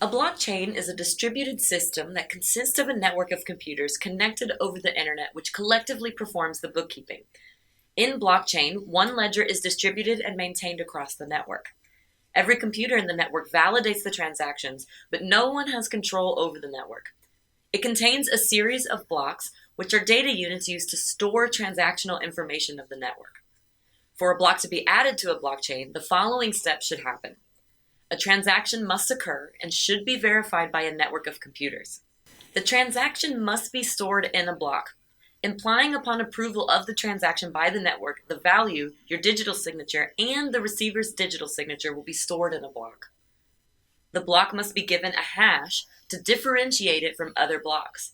A blockchain is a distributed system that consists of a network of computers connected over the internet, which collectively performs the bookkeeping. In blockchain, one ledger is distributed and maintained across the network. Every computer in the network validates the transactions, but no one has control over the network. It contains a series of blocks, which are data units used to store transactional information of the network. For a block to be added to a blockchain, the following steps should happen. A transaction must occur and should be verified by a network of computers. The transaction must be stored in a block, implying upon approval of the transaction by the network, the value, your digital signature, and the receiver's digital signature will be stored in a block. The block must be given a hash to differentiate it from other blocks.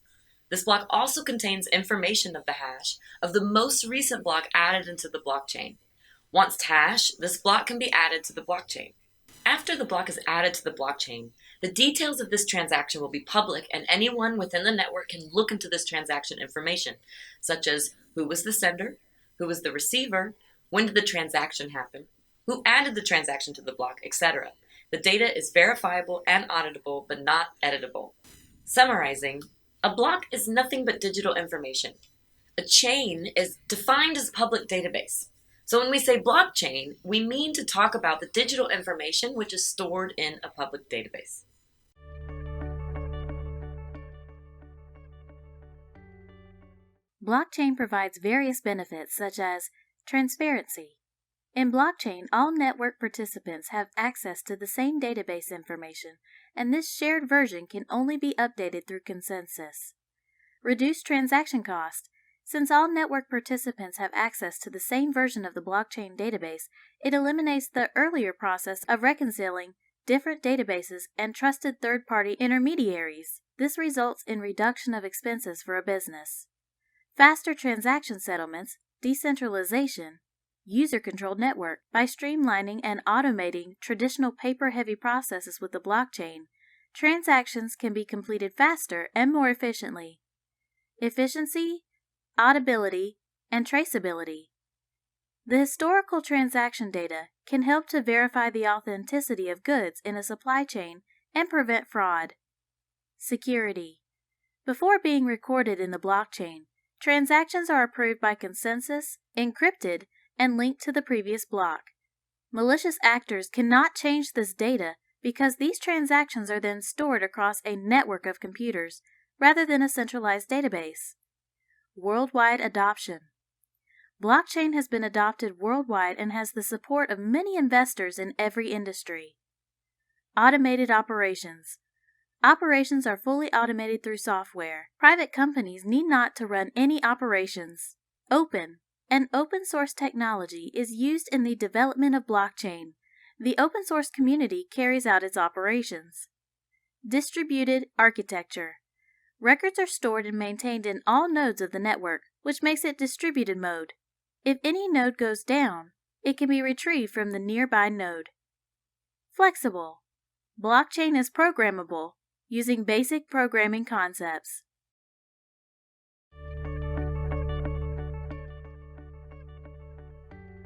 This block also contains information of the hash of the most recent block added into the blockchain. Once hashed, this block can be added to the blockchain. After the block is added to the blockchain, the details of this transaction will be public and anyone within the network can look into this transaction information, such as who was the sender, who was the receiver, when did the transaction happen, who added the transaction to the block, etc. The data is verifiable and auditable, but not editable. Summarizing, a block is nothing but digital information. A chain is defined as a public database. So when we say blockchain, we mean to talk about the digital information which is stored in a public database. Blockchain provides various benefits such as transparency. In blockchain, all network participants have access to the same database information, and this shared version can only be updated through consensus. Reduced transaction cost. Since all network participants have access to the same version of the blockchain database, it eliminates the earlier process of reconciling different databases and trusted third-party intermediaries. This results in reduction of expenses for a business. Faster transaction settlements, decentralization, user-controlled network. By streamlining and automating traditional paper-heavy processes with the blockchain, transactions can be completed faster and more efficiently. Efficiency, auditability, and traceability. The historical transaction data can help to verify the authenticity of goods in a supply chain and prevent fraud. Security. Before being recorded in the blockchain, transactions are approved by consensus, encrypted, and linked to the previous block. Malicious actors cannot change this data because these transactions are then stored across a network of computers rather than a centralized database. Worldwide adoption. Blockchain has been adopted worldwide and has the support of many investors in every industry. Automated operations. Operations are fully automated through software. Private companies need not to run any operations. Open. An open source technology is used in the development of blockchain. The open source community carries out its operations. Distributed architecture. Records are stored and maintained in all nodes of the network, which makes it distributed mode. If any node goes down, it can be retrieved from the nearby node. Flexible. Blockchain is programmable, using basic programming concepts.